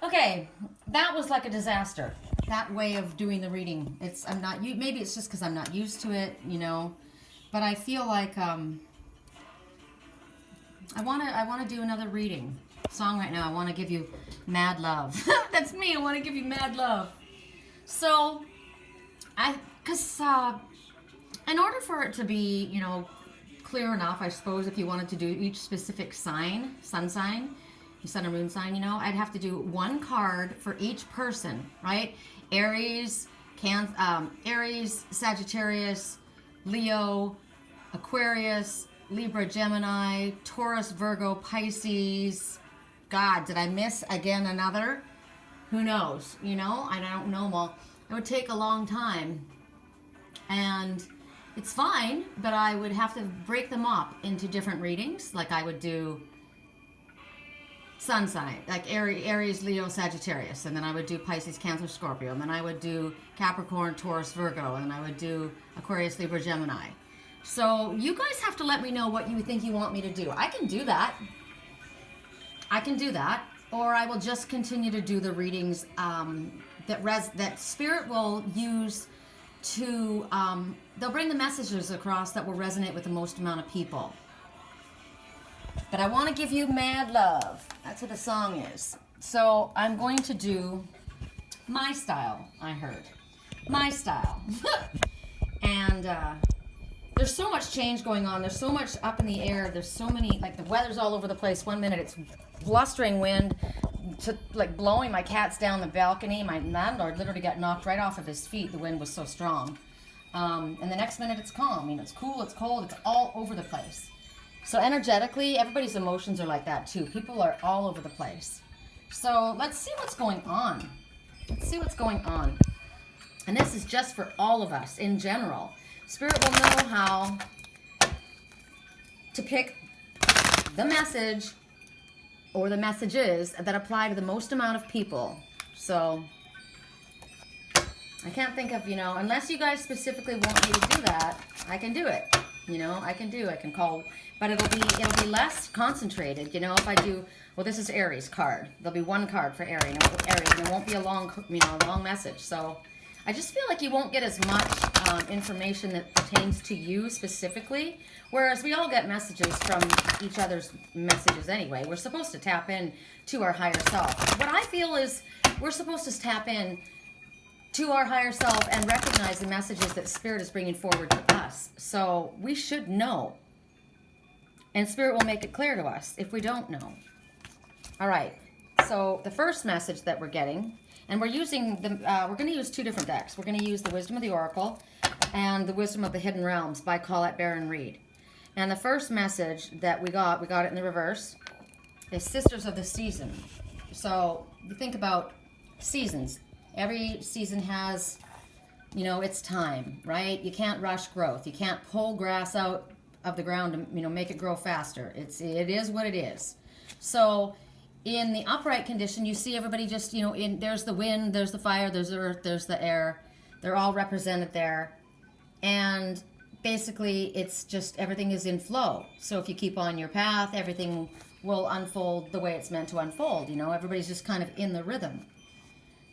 Okay, that was like a disaster. That way of doing the reading. Maybe it's just because I'm not used to it, But I feel like I wanna do another reading song right now. I want to give you mad love. That's me. I want to give you mad love. So, in order for it to be, clear enough, I suppose, if you wanted to do each specific sign, sun sign, sun and moon sign, I'd have to do one card for each person, right? Aries, Aries, Sagittarius, Leo, Aquarius, Libra, Gemini, Taurus, Virgo, Pisces. God, did I miss again another? Who knows? I don't know them all. It would take a long time. And it's fine, but I would have to break them up into different readings. Like I would do sun sign, like Aries, Leo, Sagittarius, and then I would do Pisces, Cancer, Scorpio, and then I would do Capricorn, Taurus, Virgo, and then I would do Aquarius, Libra, Gemini. So you guys have to let me know what you think you want me to do. I can do that. Or I will just continue to do the readings that Spirit will use to, they'll bring the messages across that will resonate with the most amount of people. But I want to give you mad love. That's what the song is. So I'm going to do my style, I heard. My style. And there's so much change going on. There's so much up in the air. There's so many, like the weather's all over the place. 1 minute it's blustering wind, blowing my cats down the balcony. My landlord literally got knocked right off of his feet. The wind was so strong. And the next minute it's calm. It's cool, it's cold, it's all over the place. So energetically, everybody's emotions are like that too. People are all over the place. So let's see what's going on. And this is just for all of us in general. Spirit will know how to pick the message or the messages that apply to the most amount of people. So I can't think of, unless you guys specifically want me to do that, I can do it. I can call, but it'll be less concentrated. If I do, well, this is Aries card. There'll be one card for Aries, and it won't be a long message. So I just feel like you won't get as much information that pertains to you specifically, whereas we all get messages from each other's messages anyway. We're supposed to tap in to our higher self. What I feel is we're supposed to tap in to our higher self and recognize the messages that Spirit is bringing forward to us. So we should know. And Spirit will make it clear to us if we don't know. All right. So the first message that we're getting, and we're using we're going to use two different decks. We're going to use the Wisdom of the Oracle and the Wisdom of the Hidden Realms by Colette Baron Reed. And the first message that we got it in the reverse, is Sisters of the Season. So you think about seasons. Every season has, its time, right? You can't rush growth. You can't pull grass out of the ground to, make it grow faster. It is what it is. So in the upright condition, you see everybody just, there's the wind, there's the fire, there's the earth, there's the air. They're all represented there. And basically, it's just everything is in flow. So if you keep on your path, everything will unfold the way it's meant to unfold. Everybody's just kind of in the rhythm.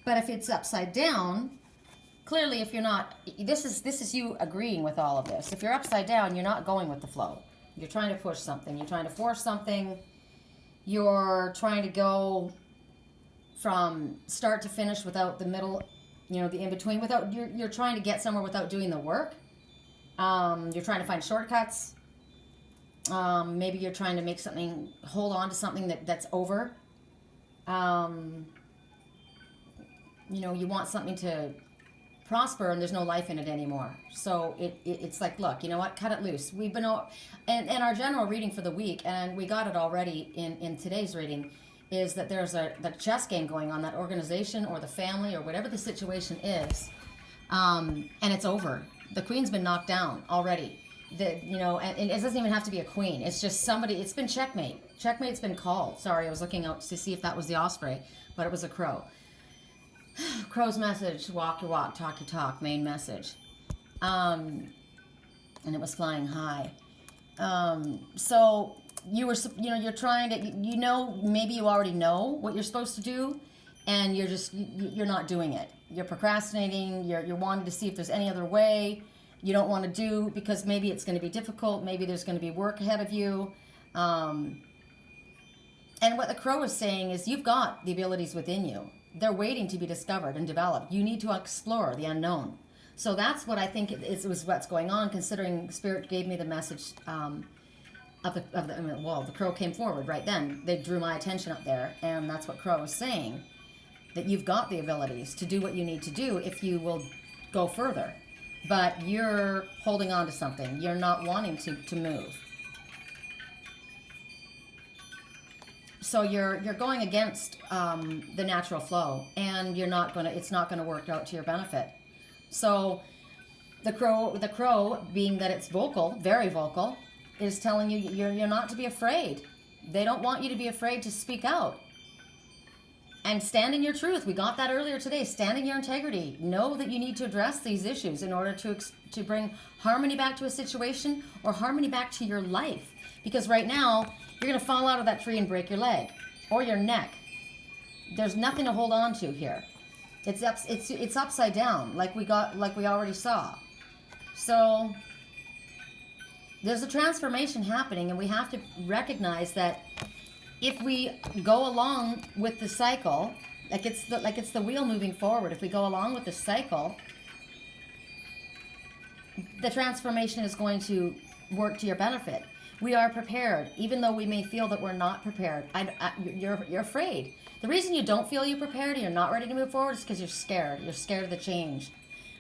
But if it's upside down, clearly if you're not, this is you agreeing with all of this. If you're upside down, you're not going with the flow. You're trying to push something. You're trying to force something. You're trying to go from start to finish without the middle, the in-between. You're trying to get somewhere without doing the work. You're trying to find shortcuts. Maybe you're trying to hold on to something that's over. You want something to prosper and there's no life in it anymore. So it's like, look, you know what? Cut it loose. We've been, and our general reading for the week, and we got it already in today's reading, is that there's the chess game going on, that organization or the family or whatever the situation is, and it's over. The queen's been knocked down already. And it doesn't even have to be a queen. It's just somebody. It's been checkmate. Checkmate's been called. Sorry, I was looking out to see if that was the osprey, but it was a crow. Crow's message: walk your walk, talk your talk. Main message, and it was flying high. So you were, you're trying to, maybe you already know what you're supposed to do, and you're not doing it. You're procrastinating. You're wanting to see if there's any other way. You don't want to do because maybe it's going to be difficult. Maybe there's going to be work ahead of you. And what the crow is saying is you've got the abilities within you. They're waiting to be discovered and developed. You need to explore the unknown. So that's what I think was what's going on, considering Spirit gave me the message the crow came forward right then. They drew my attention up there, and that's what Crow was saying, that you've got the abilities to do what you need to do if you will go further. But you're holding on to something. You're not wanting to move. So you're going against the natural flow, and it's not gonna work out to your benefit. So the crow, being that it's vocal, very vocal, is telling you you're not to be afraid. They don't want you to be afraid to speak out. And stand in your truth. We got that earlier today. Stand in your integrity. Know that you need to address these issues in order to bring harmony back to a situation or harmony back to your life. Because right now, you're going to fall out of that tree and break your leg or your neck. There's nothing to hold on to here. It's upside down, like we already saw. So there's a transformation happening, and we have to recognize that if we go along with the cycle, like it's the wheel moving forward, if we go along with the cycle, the transformation is going to work to your benefit. We are prepared, even though we may feel that we're not prepared. You're afraid. The reason you don't feel you're prepared and you're not ready to move forward is because you're scared. You're scared of the change.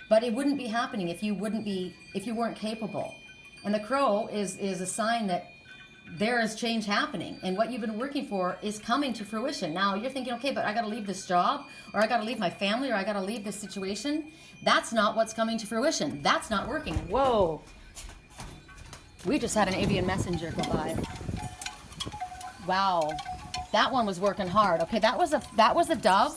But it wouldn't be happening if you weren't capable. And the crow is a sign that there is change happening, and what you've been working for is coming to fruition. Now you're thinking, okay, but I got to leave this job, or I got to leave my family, or I got to leave this situation. That's not what's coming to fruition. That's not working. Whoa. We just had an avian messenger go by. Wow. That one was working hard. Okay, that was a dove,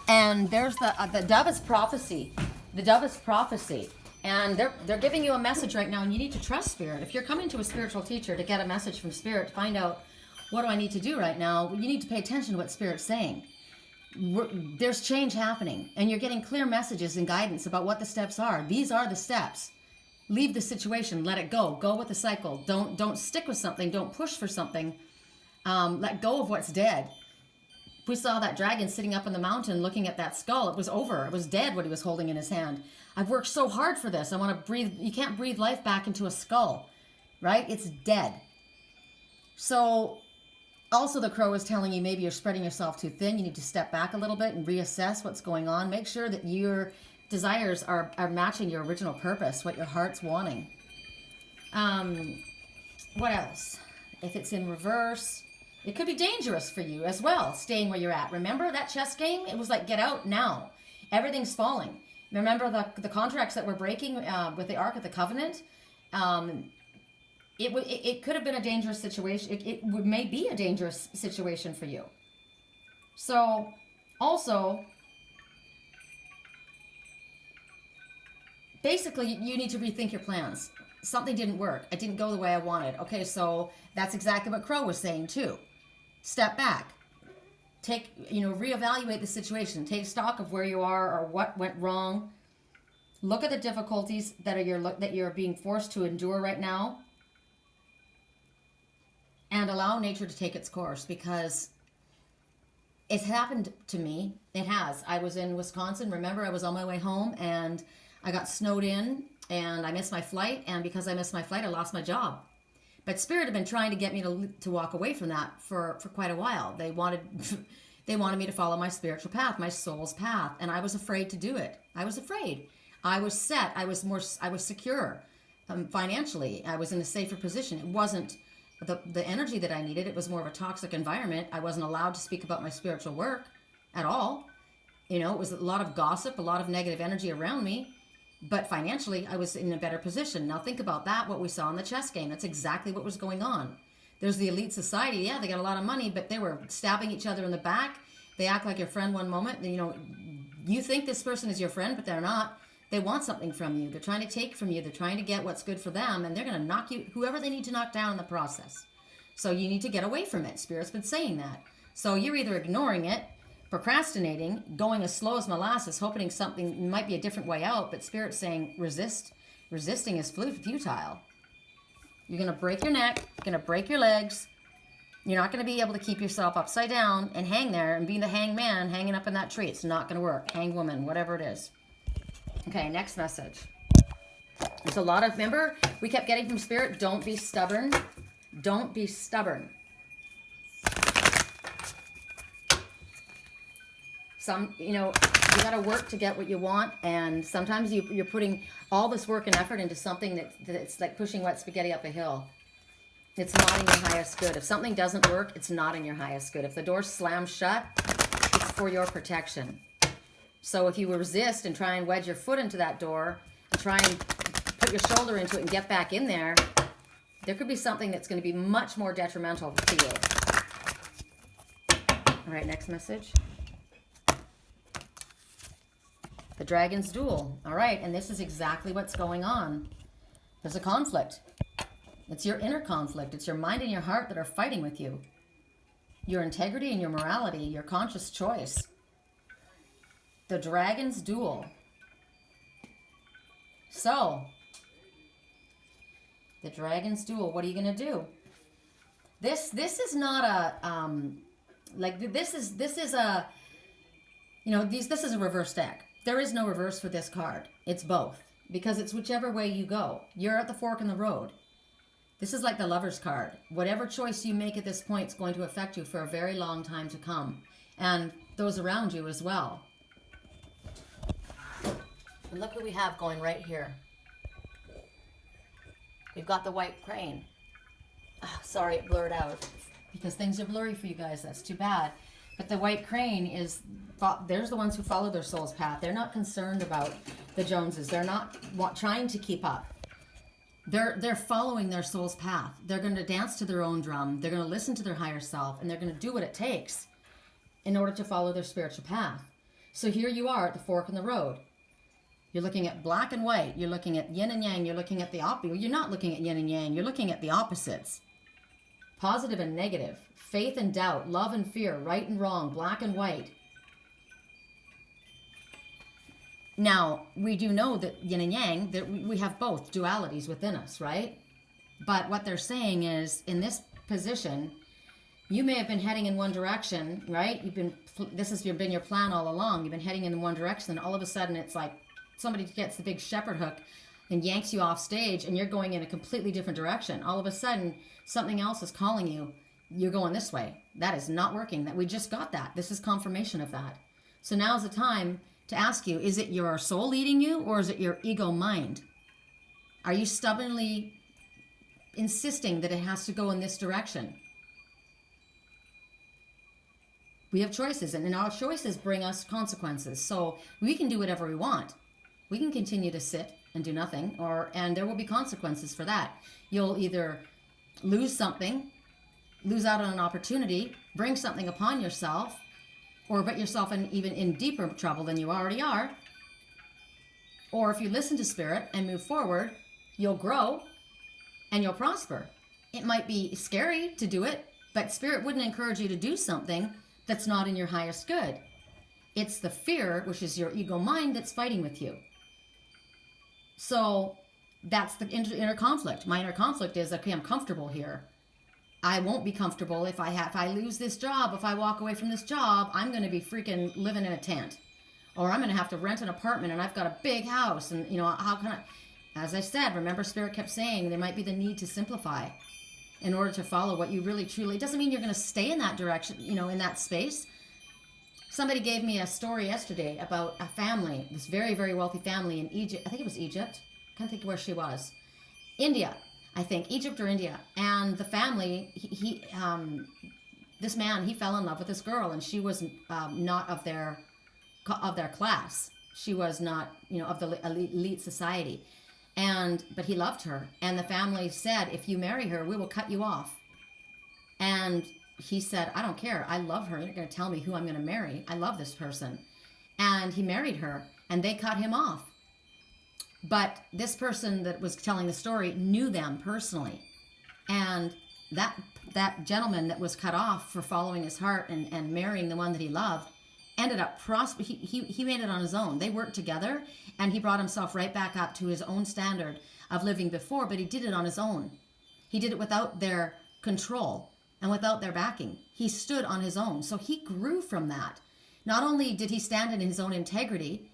and there's the dove is prophecy. The dove is prophecy. And they're giving you a message right now, and you need to trust Spirit. If you're coming to a spiritual teacher to get a message from Spirit, to find out what do I need to do right now, you need to pay attention to what Spirit's saying. There's change happening, and you're getting clear messages and guidance about what the steps are. These are the steps. Leave the situation. Let it go. Go with the cycle. Don't stick with something. Don't push for something. Let go of what's dead. We saw that dragon sitting up on the mountain looking at that skull. It was over. It was dead what he was holding in his hand. I've worked so hard for this. I want to breathe. You can't breathe life back into a skull, right? It's dead. So also the crow is telling you maybe you're spreading yourself too thin. You need to step back a little bit and reassess what's going on. Make sure that your desires are matching your original purpose, what your heart's wanting. What else? If it's in reverse, it could be dangerous for you as well, staying where you're at. Remember that chess game? It was like, get out now. Everything's falling. Remember the contracts that we're breaking with the Ark of the Covenant? It could have been a dangerous situation. It may be a dangerous situation for you. So, also, basically, you need to rethink your plans. Something didn't work. It didn't go the way I wanted. Okay, so that's exactly what Crow was saying too. Step back. Reevaluate the situation. Take stock of where you are or what went wrong. Look at the difficulties that you're being forced to endure right now, and allow nature to take its course, because it's happened to me. It has. I was in Wisconsin. Remember, I was on my way home and I got snowed in and I missed my flight. And because I missed my flight, I lost my job. But Spirit had been trying to get me to walk away from that for quite a while. They wanted me to follow my spiritual path, my soul's path, and I was afraid to do it. I was afraid. I was set. I was secure financially. I was in a safer position. It wasn't the energy that I needed. It was more of a toxic environment. I wasn't allowed to speak about my spiritual work at all. It was a lot of gossip, a lot of negative energy around me. But financially, I was in a better position. Now think about that, what we saw in the chess game. That's exactly what was going on. There's the elite society. Yeah, they got a lot of money, but they were stabbing each other in the back. They act like your friend one moment. You think this person is your friend, but they're not. They want something from you. They're trying to take from you. They're trying to get what's good for them, and they're going to knock you, whoever they need to knock down in the process. So you need to get away from it. Spirit's been saying that. So you're either ignoring it, procrastinating, going as slow as molasses, hoping something might be a different way out, but Spirit's saying resist. Resisting is futile. You're going to break your neck, you're going to break your legs. You're not going to be able to keep yourself upside down and hang there and be the hangman hanging up in that tree. It's not going to work. Hang woman, whatever it is. Okay, next message. There's a lot of, remember, we kept getting from Spirit, don't be stubborn. Don't be stubborn. You got to work to get what you want, and sometimes you're putting all this work and effort into something that's like pushing wet spaghetti up a hill. It's not in your highest good. If something doesn't work, it's not in your highest good. If the door slams shut, it's for your protection. So if you resist and try and wedge your foot into that door, and try and put your shoulder into it and get back in there, there could be something that's going to be much more detrimental to you. All right, next message. The Dragon's Duel. All right, and this is exactly what's going on. There's a conflict. It's your inner conflict. It's your mind and your heart that are fighting with you. Your integrity and your morality, your conscious choice. The Dragon's Duel. So, the Dragon's Duel, what are you going to do? This is not a, this is a, this is a reverse deck. There is no reverse for this card. It's both. Because it's whichever way you go. You're at the fork in the road. This is like the Lover's card. Whatever choice you make at this point is going to affect you for a very long time to come. And those around you as well. And look who we have going right here. We've got the White Crane. Oh, sorry, it blurred out. Because things are blurry for you guys. That's too bad. But the White Crane is, there's the ones who follow their soul's path. They're not concerned about the Joneses. They're not trying to keep up. They're following their soul's path. They're going to dance to their own drum. They're going to listen to their higher self. And they're going to do what it takes in order to follow their spiritual path. So here you are at the fork in the road. You're looking at black and white. You're looking at yin and yang. You're looking at the opposite. You're not looking at yin and yang. You're looking at the opposites. Positive and negative. Faith and doubt. Love and fear. Right and wrong. Black and white. Now, we do know that yin and yang, that we have both dualities within us, right? But what they're saying is, in this position, you may have been heading in one direction, right? This has been your plan all along. You've been heading in one direction, and all of a sudden it's like somebody gets the big shepherd hook and yanks you off stage, and you're going in a completely different direction. All of a sudden, something else is calling you. You're going this way. That is not working. We just got that. This is confirmation of that. So now's the time to ask you, is it your soul leading you, or is it your ego mind? Are you stubbornly insisting that it has to go in this direction? We have choices, and our choices bring us consequences. So we can do whatever we want. We can continue to sit and do nothing, and there will be consequences for that. You'll either lose something, lose out on an opportunity, bring something upon yourself, or put yourself even in deeper trouble than you already are. Or if you listen to Spirit and move forward, you'll grow and you'll prosper. It might be scary to do it, but Spirit wouldn't encourage you to do something that's not in your highest good. It's the fear, which is your ego mind, that's fighting with you. So that's the inner conflict. My inner conflict is, okay, I'm comfortable here. I won't be comfortable if I lose this job. If I walk away from this job, I'm going to be freaking living in a tent. Or I'm going to have to rent an apartment, and I've got a big house. And, how can I... As I said, remember Spirit kept saying there might be the need to simplify in order to follow what you really truly... It doesn't mean you're going to stay in that direction, in that space. Somebody gave me a story yesterday about a family, this very, very wealthy family in Egypt. I think it was Egypt. I can't think where she was. India. I think Egypt or India, and the family, this man, he fell in love with this girl, and she was not of their class. She was not, of the elite society, but he loved her, and the family said, if you marry her, we will cut you off. And he said, I don't care. I love her. You're not going to tell me who I'm going to marry. I love this person. And he married her, and they cut him off. But this person that was telling the story knew them personally. And that gentleman that was cut off for following his heart and marrying the one that he loved, ended up he made it on his own. They worked together, and he brought himself right back up to his own standard of living before, but he did it on his own. He did it without their control and without their backing. He stood on his own. So he grew from that. Not only did he stand in his own integrity,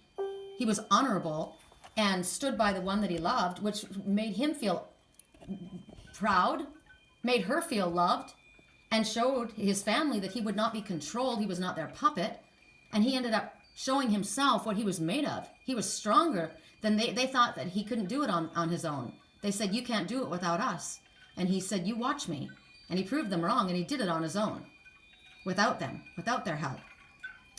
he was honorable and stood by the one that he loved, which made him feel proud, made her feel loved, and showed his family that he would not be controlled. He was not their puppet. And he ended up showing himself what he was made of. He was stronger than they thought that he couldn't do it on his own. They said, you can't do it without us. And he said, you watch me. And he proved them wrong, and he did it on his own, without them, without their help.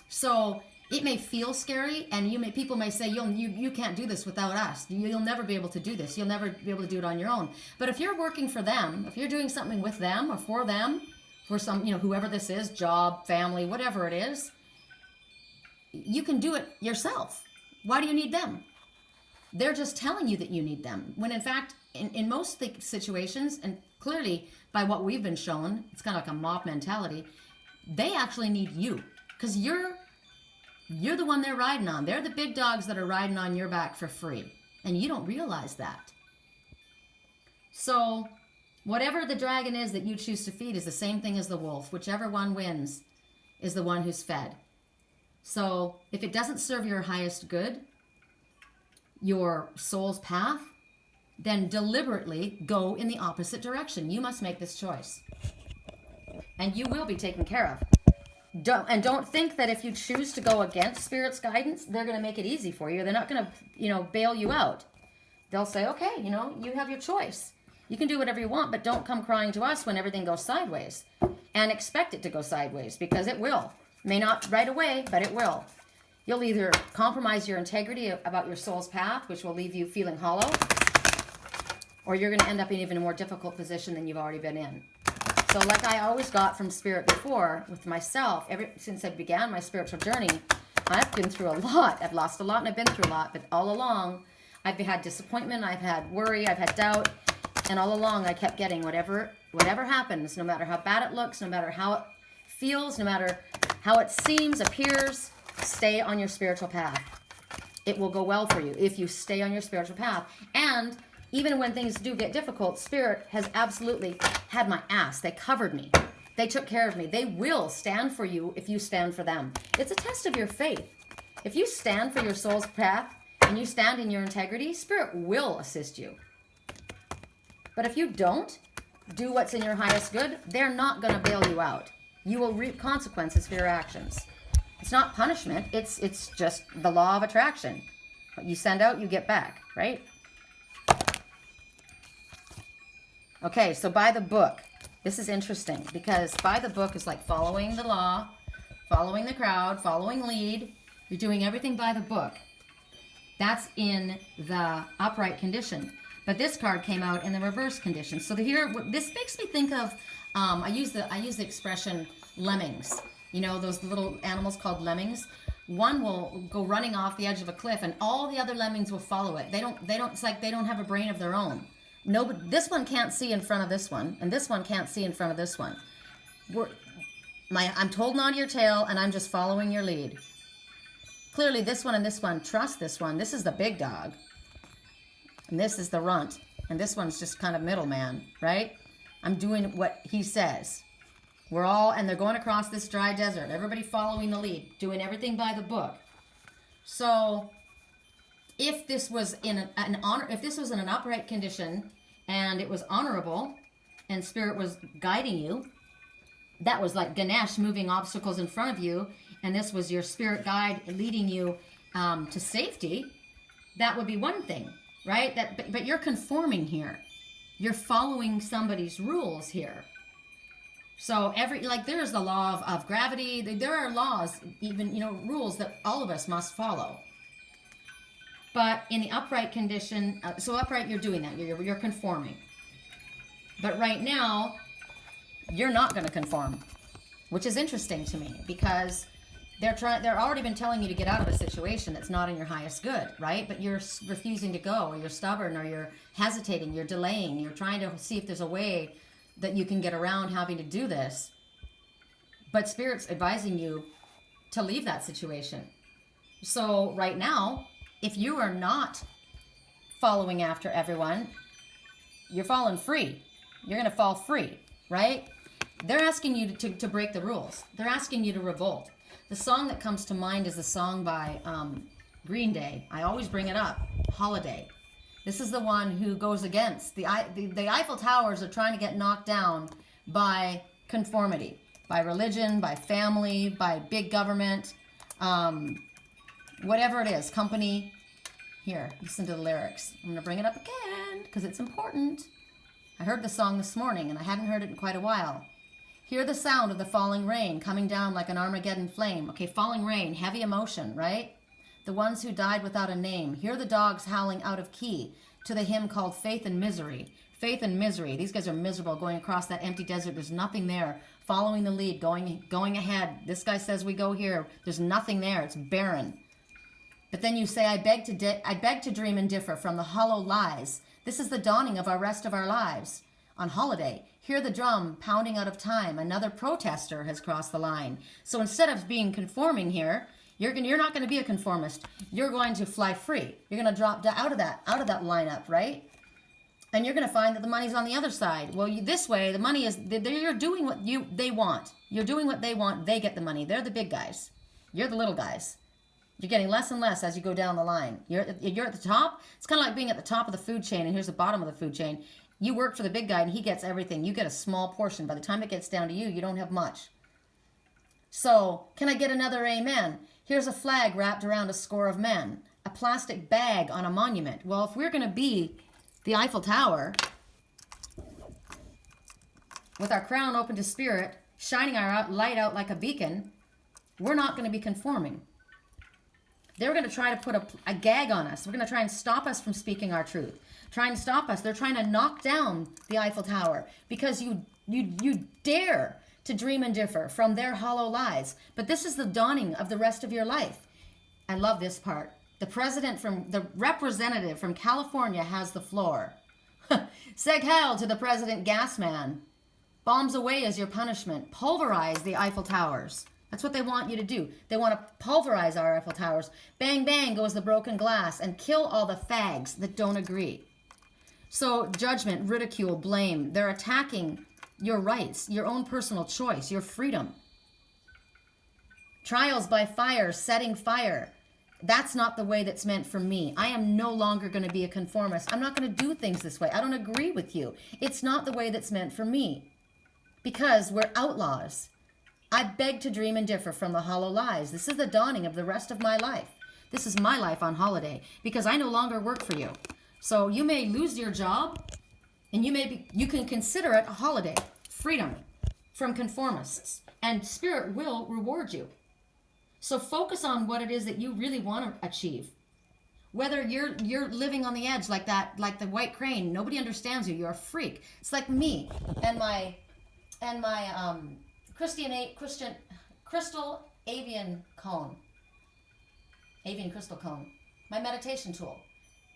So it may feel scary, and people may say, you can't do this without us. You'll never be able to do this. You'll never be able to do it on your own. But if you're working for them, if you're doing something with them or for them, for some, whoever this is, job, family, whatever it is, you can do it yourself. Why do you need them? They're just telling you that you need them. When in fact, in most situations, and clearly by what we've been shown, it's kind of like a mob mentality, they actually need you. Because you're the one they're riding on. They're the big dogs that are riding on your back for free. And you don't realize that. So whatever the dragon is that you choose to feed is the same thing as the wolf. Whichever one wins is the one who's fed. So if it doesn't serve your highest good, your soul's path, then deliberately go in the opposite direction. You must make this choice. And you will be taken care of. Don't think that if you choose to go against Spirit's guidance, they're going to make it easy for you. They're not going to, bail you out. They'll say, okay, you have your choice. You can do whatever you want, but don't come crying to us when everything goes sideways. And expect it to go sideways, because it will. May not right away, but it will. You'll either compromise your integrity about your soul's path, which will leave you feeling hollow, or you're going to end up in even a more difficult position than you've already been in. So like I always got from Spirit before, with myself, since I began my spiritual journey, I've been through a lot. I've lost a lot, and I've been through a lot. But all along, I've had disappointment, I've had worry, I've had doubt. And all along, I kept getting whatever happens, no matter how bad it looks, no matter how it feels, no matter how it seems, appears, stay on your spiritual path. It will go well for you if you stay on your spiritual path. And even when things do get difficult, Spirit has absolutely had my ass. They covered me. They took care of me. They will stand for you if you stand for them. It's a test of your faith. If you stand for your soul's path and you stand in your integrity, Spirit will assist you. But if you don't do what's in your highest good, they're not going to bail you out. You will reap consequences for your actions. It's not punishment. It's just the law of attraction. What you send out, you get back, right? Okay, so by the book. This is interesting because by the book is like following the law, following the crowd, following lead. You're doing everything by the book. That's in the upright condition. But this card came out in the reverse condition. So here, this makes me think of, I use the expression lemmings. Those little animals called lemmings. One will go running off the edge of a cliff, and all the other lemmings will follow it. They don't. It's like they don't have a brain of their own. This one can't see in front of this one, and this one can't see in front of this one. I'm holding on to your tail, and I'm just following your lead. Clearly, this one and this one trust this one. This is the big dog. And this is the runt. And this one's just kind of middleman, right? I'm doing what he says. And they're going across this dry desert. Everybody following the lead, doing everything by the book. So if this was in an upright condition and it was honorable and Spirit was guiding you, that was like Ganesh moving obstacles in front of you, and this was your spirit guide leading you to safety, that would be one thing. Right? But you're conforming here. You're following somebody's rules here. So there's the law of gravity. There are laws, even, rules that all of us must follow. But in the upright condition, so upright, you're doing that. You're conforming. But right now, you're not going to conform, which is interesting to me because they're already been telling you to get out of a situation that's not in your highest good, right? But you're refusing to go, or you're stubborn, or you're hesitating, you're delaying, you're trying to see if there's a way that you can get around having to do this. But Spirit's advising you to leave that situation. So right now, if you are not following after everyone, you're falling free. You're going to fall free, right? They're asking you to break the rules. They're asking you to revolt. The song that comes to mind is the song by Green Day. I always bring it up, Holiday. This is the one who goes against the Eiffel Towers are trying to get knocked down by conformity, by religion, by family, by big government, whatever it is, company. Here, listen to the lyrics. I'm going to bring it up again because it's important. I heard the song this morning and I hadn't heard it in quite a while. Hear the sound of the falling rain coming down like an Armageddon flame. Okay, falling rain, heavy emotion, right? The ones who died without a name. Hear the dogs howling out of key to the hymn called Faith and Misery. Faith and misery. These guys are miserable going across that empty desert. There's nothing there. Following the lead, going ahead. This guy says we go here. There's nothing there. It's barren. But then you say, I beg to dream and differ from the hollow lies. This is the dawning of our rest of our lives. On holiday, hear the drum pounding out of time. Another protester has crossed the line. So instead of being conforming here, you're not going to be a conformist. You're going to fly free. You're going to drop out of that lineup, right? And you're going to find that the money's on the other side. Well, this way, the money is, you're doing what they want. You're doing what they want. They get the money. They're the big guys. You're the little guys. You're getting less and less as you go down the line. You're at the top. It's kind of like being at the top of the food chain, and here's the bottom of the food chain. You work for the big guy, and he gets everything. You get a small portion. By the time it gets down to you, you don't have much. So, can I get another amen? Here's a flag wrapped around a score of men. A plastic bag on a monument. Well, if we're going to be the Eiffel Tower, with our crown open to spirit, shining our light out like a beacon, we're not going to be conforming. They're going to try to put a gag on us. We're going to try and stop us from speaking our truth. Trying to stop us. They're trying to knock down the Eiffel Tower because you dare to dream and differ from their hollow lies. But this is the dawning of the rest of your life. I love this part. The representative from California has the floor. Seg heil to the president gasman. Bombs away as your punishment. Pulverize the Eiffel Towers. That's what they want you to do. They want to pulverize our Eiffel Towers. Bang, bang goes the broken glass and kill all the fags that don't agree. So judgment, ridicule, blame. They're attacking your rights, your own personal choice, your freedom. Trials by fire, setting fire. That's not the way that's meant for me. I am no longer going to be a conformist. I'm not going to do things this way. I don't agree with you. It's not the way that's meant for me. Because we're outlaws. I beg to dream and differ from the hollow lies. This is the dawning of the rest of my life. This is my life on holiday because I no longer work for you. So you may lose your job and you can consider it a holiday, freedom from conformists, and spirit will reward you. So focus on what it is that you really want to achieve. Whether you're living on the edge like the white crane, nobody understands you. You're a freak. It's like me and my crystal avian crystal cone, my meditation tool.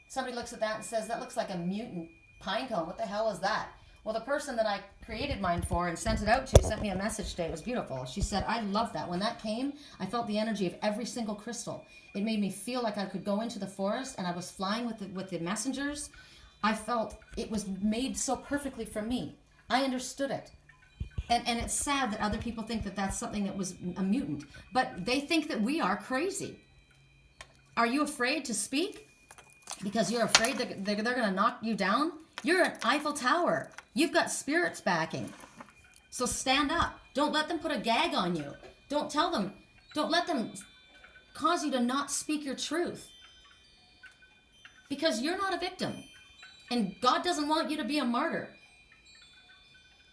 Somebody looks at that and says, that looks like a mutant pine cone. What the hell is that? Well, the person that I created mine for and sent it out to sent me a message today. It was beautiful. She said, I love that. When that came, I felt the energy of every single crystal. It made me feel like I could go into the forest and I was flying with the messengers. I felt it was made so perfectly for me. I understood it. And it's sad that other people think that that's something that was a mutant. But they think that we are crazy. Are you afraid to speak? Because you're afraid that they're going to knock you down? You're an Eiffel Tower. You've got spirits backing. So stand up. Don't let them put a gag on you. Don't let them cause you to not speak your truth. Because you're not a victim. And God doesn't want you to be a martyr.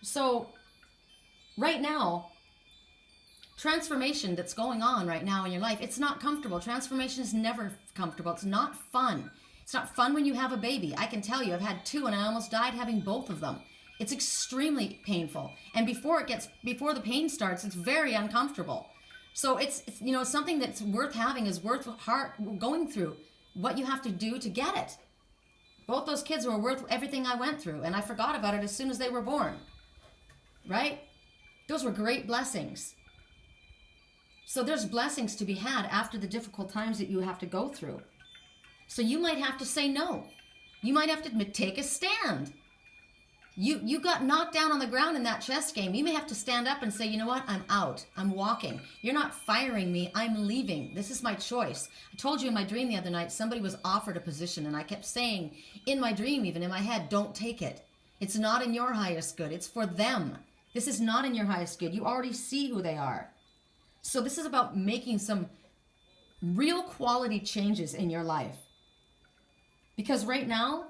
So right now, transformation that's going on right now in your life, it's not comfortable. Transformation is never comfortable. It's not fun. It's not fun when you have a baby. I can tell you, I've had 2 and I almost died having both of them. It's extremely painful. And before the pain starts, it's very uncomfortable. So it's something that's worth having, is worth going through what you have to do to get it. Both those kids were worth everything I went through, and I forgot about it as soon as they were born. Right? Those were great blessings. So there's blessings to be had after the difficult times that you have to go through. So you might have to say no. You might have to take a stand. You got knocked down on the ground in that chess game. You may have to stand up and say, you know what? I'm out. I'm walking. You're not firing me. I'm leaving. This is my choice. I told you in my dream the other night, somebody was offered a position, and I kept saying in my dream, even in my head, don't take it. It's not in your highest good. It's for them. This is not in your highest good. You already see who they are. So this is about making some real quality changes in your life. Because right now,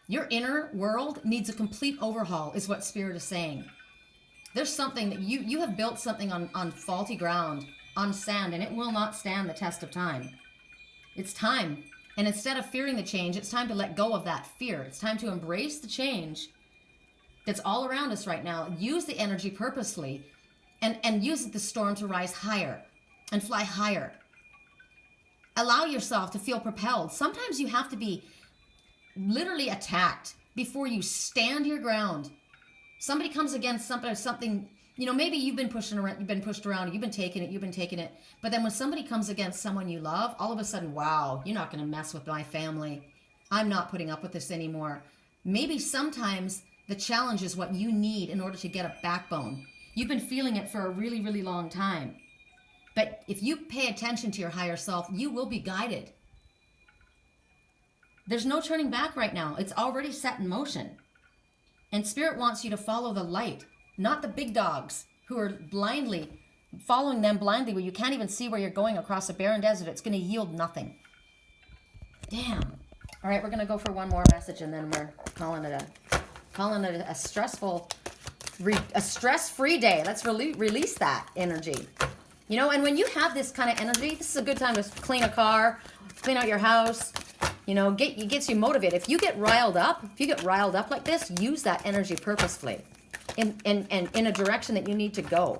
your inner world needs a complete overhaul, is what Spirit is saying. There's something that you have built something on faulty ground, on sand, and it will not stand the test of time. It's time. And instead of fearing the change, it's time to let go of that fear. It's time to embrace the change that's all around us right now. Use the energy purposely and use the storm to rise higher and fly higher. Allow yourself to feel propelled. Sometimes you have to be literally attacked before you stand your ground. Somebody comes against something, maybe you've been pushed around, you've been taking it. But then when somebody comes against someone you love, all of a sudden, wow, you're not going to mess with my family. I'm not putting up with this anymore. Maybe sometimes the challenge is what you need in order to get a backbone. You've been feeling it for a really, really long time. But if you pay attention to your higher self, you will be guided. There's no turning back right now. It's already set in motion. And Spirit wants you to follow the light, not the big dogs who are following them blindly where you can't even see where you're going across a barren desert. It's going to yield nothing. Damn. All right, we're going to go for one more message, and then we're calling it a stress-free day. Let's release that energy. And when you have this kind of energy, this is a good time to clean a car, clean out your house. It gets you motivated. If you get riled up like this, use that energy purposefully in a direction that you need to go.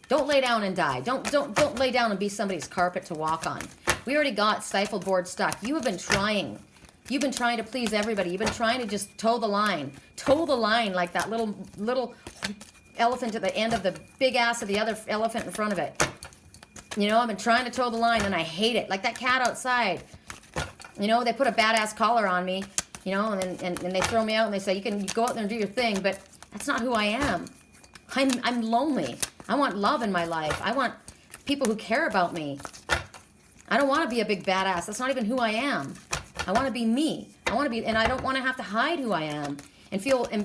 Don't lay down and die. Don't lay down and be somebody's carpet to walk on. We already got stifled, bored, stuck. You have been trying. You've been trying to please everybody. You've been trying to just toe the line. Toe the line like that little elephant at the end of the big ass of the other elephant in front of it. I've been trying to toe the line, and I hate it. Like that cat outside. They put a badass collar on me, and they throw me out and they say, you go out there and do your thing, but that's not who I am. I'm lonely. I want love in my life. I want people who care about me. I don't want to be a big badass. That's not even who I am. I want to be me. And I don't want to have to hide who I am and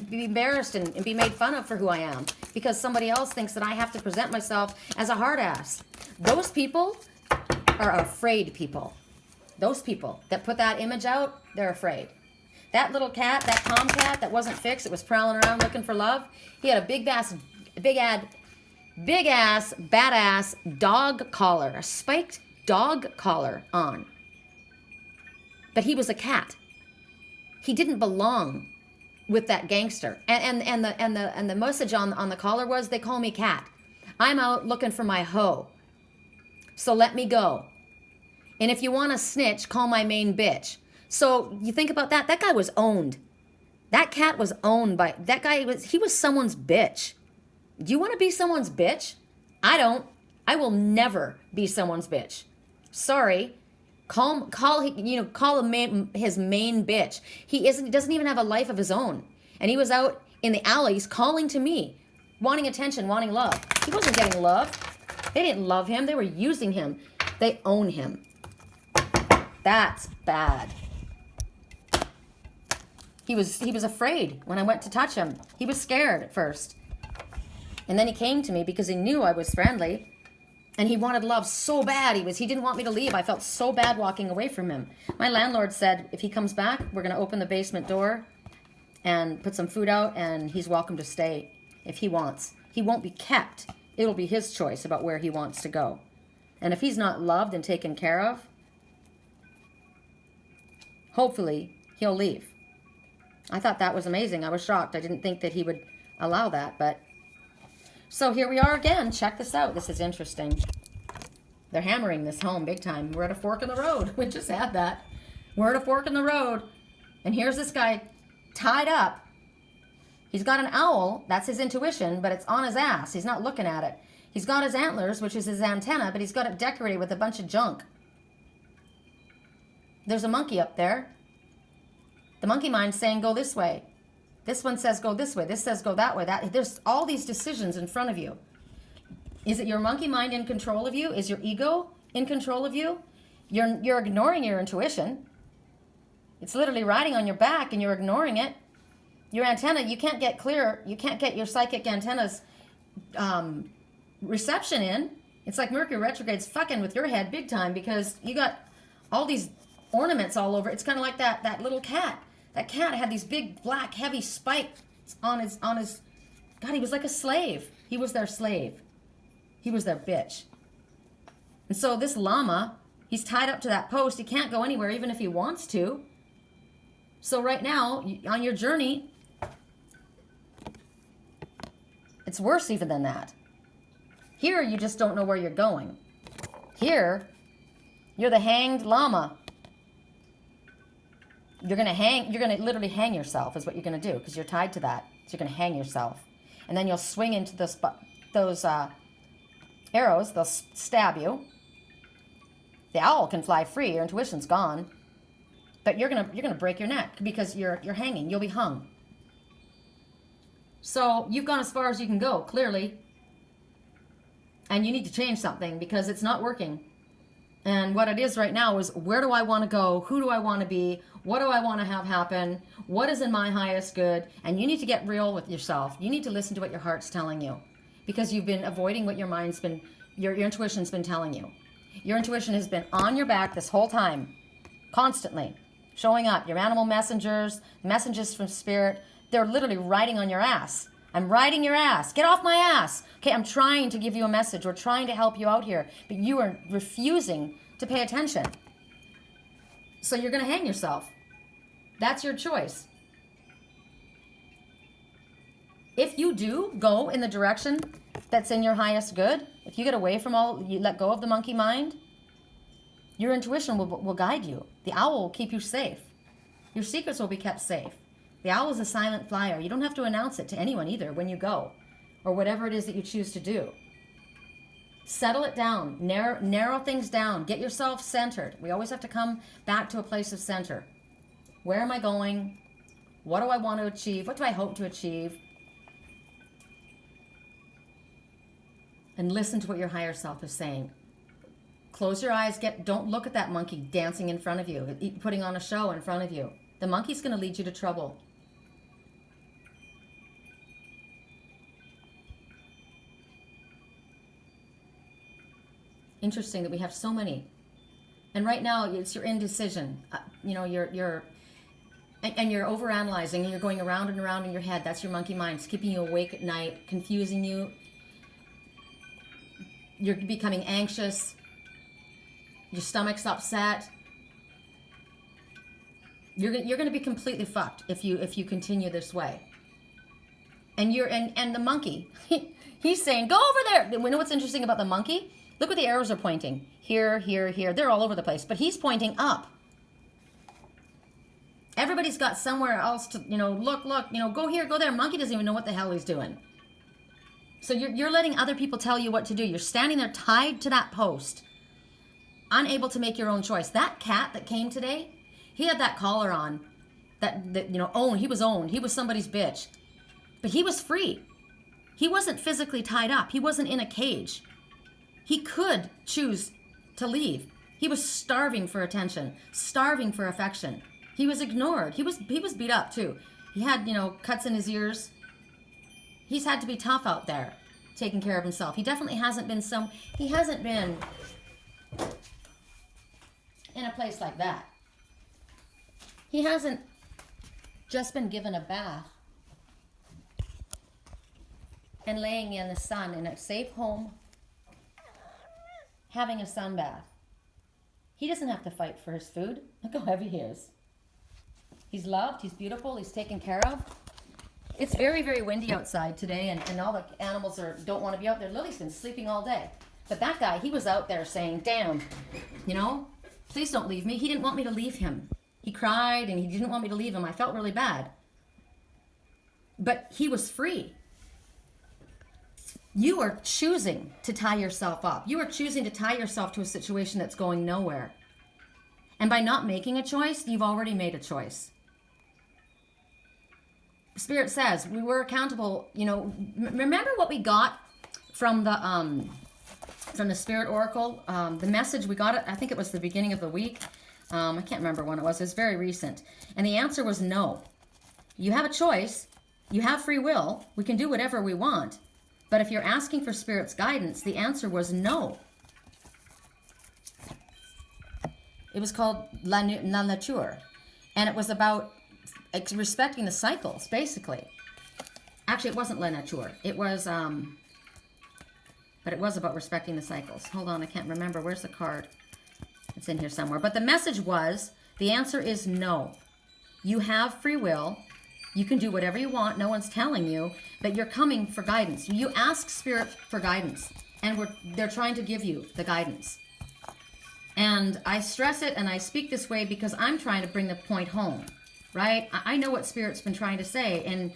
be embarrassed and be made fun of for who I am because somebody else thinks that I have to present myself as a hard ass. Those people are afraid people. Those people that put that image out, they're afraid. That little cat, that tomcat that wasn't fixed, it was prowling around looking for love. He had a big ass, badass dog collar, a spiked dog collar on. But he was a cat. He didn't belong with that gangster. And the message on the collar was, they call me cat. I'm out looking for my hoe. So let me go. And if you want to snitch, call my main bitch. So you think about that. That guy was owned. That cat was owned by that guy. He was someone's bitch. Do you want to be someone's bitch? I don't. I will never be someone's bitch. Sorry. Call his main bitch. He doesn't even have a life of his own. And he was out in the alleys calling to me, wanting attention, wanting love. He wasn't getting love. They didn't love him. They were using him. They own him. That's bad. He was afraid when I went to touch him. He was scared at first. And then he came to me because he knew I was friendly. And he wanted love so bad. He didn't want me to leave. I felt so bad walking away from him. My landlord said, if he comes back, we're going to open the basement door and put some food out, and he's welcome to stay if he wants. He won't be kept. It'll be his choice about where he wants to go. And if he's not loved and taken care of, hopefully he'll leave. I thought that was amazing. I was shocked. I didn't think that he would allow that, but... So here we are again. Check this out. This is interesting. They're hammering this home big time. We're at a fork in the road. We just had that. We're at a fork in the road. And here's this guy tied up. He's got an owl. That's his intuition, but it's on his ass. He's not looking at it. He's got his antlers, which is his antenna, but he's got it decorated with a bunch of junk. There's a monkey up there. The monkey mind's saying, go this way. This one says, go this way. This says, go that way. There's all these decisions in front of you. Is it your monkey mind in control of you? Is your ego in control of you? You're ignoring your intuition. It's literally riding on your back and you're ignoring it. Your antenna, you can't get clear. You can't get your psychic antenna's reception in. It's like Mercury retrograde's fucking with your head big time because you got all these ornaments all over. It's kind of like that little cat. That cat had these big black heavy spikes on his God, he was like a slave. He was their slave. He was their bitch. And so this llama, he's tied up to that post. He can't go anywhere even if he wants to. So right now, on your journey, it's worse even than that. Here, you just don't know where you're going. Here, you're the hanged llama. You're going to literally hang yourself is what you're going to do because you're tied to that. So you're going to hang yourself. And then you'll swing into those arrows. They'll stab you. The owl can fly free. Your intuition's gone. But you're gonna break your neck because you're hanging. You'll be hung. So you've gone as far as you can go, clearly. And you need to change something because it's not working. And what it is right now is, where do I want to go? Who do I want to be? What do I want to have happen? What is in my highest good? And you need to get real with yourself. You need to listen to what your heart's telling you because you've been avoiding what your mind's been, your intuition's been telling you. Your intuition has been on your back this whole time, constantly, showing up. Your animal messengers, messages from spirit, they're literally riding on your ass. I'm riding your ass. Get off my ass. Okay, I'm trying to give you a message. We're trying to help you out here, but you are refusing to pay attention. So you're going to hang yourself. That's your choice. If you do go in the direction that's in your highest good, if you get away from you let go of the monkey mind, your intuition will guide you. The owl will keep you safe. Your secrets will be kept safe. The owl is a silent flyer. You don't have to announce it to anyone either when you go, or whatever it is that you choose to do. Settle it down. Narrow things down. Get yourself centered. We always have to come back to a place of center. Where am I going? What do I want to achieve? What do I hope to achieve? And listen to what your higher self is saying. Close your eyes. Don't look at that monkey dancing in front of you, putting on a show in front of you. The monkey's going to lead you to trouble. Interesting that we have so many. And right now, it's your indecision. You're overanalyzing, and you're going around and around in your head. That's your monkey mind. It's keeping you awake at night, confusing you. You're becoming anxious. Your stomach's upset. You're going to be completely fucked if you continue this way. And the monkey, he's saying, go over there. You know what's interesting about the monkey? Look where the arrows are pointing. Here, here, here. They're all over the place. But he's pointing up. Everybody's got somewhere else to, look, go here, go there. Monkey doesn't even know what the hell he's doing. So you're letting other people tell you what to do. You're standing there tied to that post, unable to make your own choice. That cat that came today, he had that collar on, he was owned. He was somebody's bitch. But he was free. He wasn't physically tied up. He wasn't in a cage. He could choose to leave. He was starving for attention, starving for affection. He was ignored. He was beat up too. He had, cuts in his ears. He's had to be tough out there, taking care of himself. He definitely hasn't been in a place like that. He hasn't just been given a bath and laying in the sun in a safe home, having a sun bath. He doesn't have to fight for his food. Look how heavy he is. He's loved, he's beautiful, he's taken care of. It's very, very windy outside today, and all the animals don't want to be out there. Lily's been sleeping all day. But that guy, he was out there saying, damn, please don't leave me. He didn't want me to leave him. He cried, and he didn't want me to leave him. I felt really bad. But he was free. You are choosing to tie yourself up. You are choosing to tie yourself to a situation that's going nowhere. And by not making a choice, you've already made a choice. Spirit says we were accountable. You know, remember what we got from the Spirit Oracle, the message we got. I think it was the beginning of the week. I can't remember when it was. It's very recent, and the answer was no. You have a choice. You have free will. We can do whatever we want. But if you're asking for Spirit's guidance, the answer was no. It was called La Nature, and it was about respecting the cycles, basically. Actually, it wasn't La Nature. It was, but it was about respecting the cycles. Hold on, I can't remember. Where's the card? It's in here somewhere. But the message was, the answer is no. You have free will. You can do whatever you want. No one's telling you, but you're coming for guidance. You ask Spirit for guidance, and they're trying to give you the guidance. And I stress it, and I speak this way because I'm trying to bring the point home, right? I know what Spirit's been trying to say, and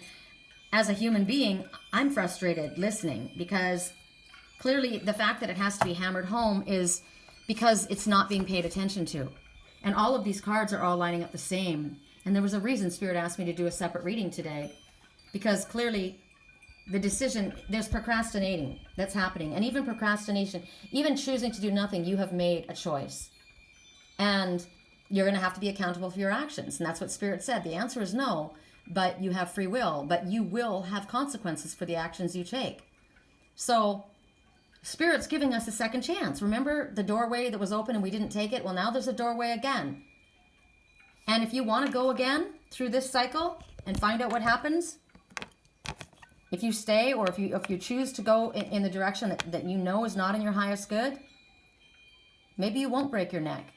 as a human being, I'm frustrated listening because clearly the fact that it has to be hammered home is because it's not being paid attention to. And all of these cards are all lining up the same. And there was a reason Spirit asked me to do a separate reading today, because clearly the decision, there's procrastinating that's happening. And even procrastination, even choosing to do nothing, you have made a choice. And you're going to have to be accountable for your actions. And that's what Spirit said. The answer is no, but you have free will. But you will have consequences for the actions you take. So Spirit's giving us a second chance. Remember the doorway that was open and we didn't take it? Well, now there's a doorway again. And if you want to go again through this cycle and find out what happens, if you stay or if you choose to go in the direction that you know is not in your highest good, maybe you won't break your neck.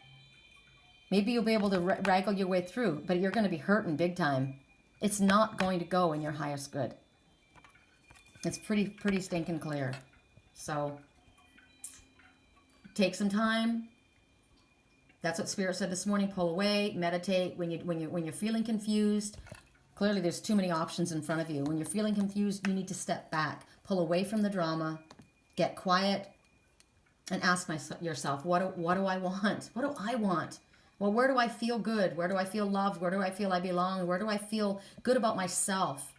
Maybe you'll be able to wriggle your way through, but you're going to be hurting big time. It's not going to go in your highest good. It's pretty stinking clear. So take some time. That's what Spirit said this morning. Pull away, meditate. When you're feeling confused, clearly there's too many options in front of you. When you're feeling confused, you need to step back, pull away from the drama, get quiet, and ask yourself, what do I want? What do I want? Well, where do I feel good? Where do I feel loved? Where do I feel I belong? Where do I feel good about myself?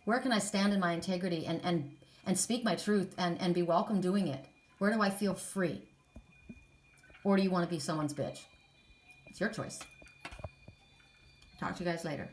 Where can I stand in my integrity and speak my truth and be welcome doing it? Where do I feel free? Or do you want to be someone's bitch? It's your choice. Talk to you guys later.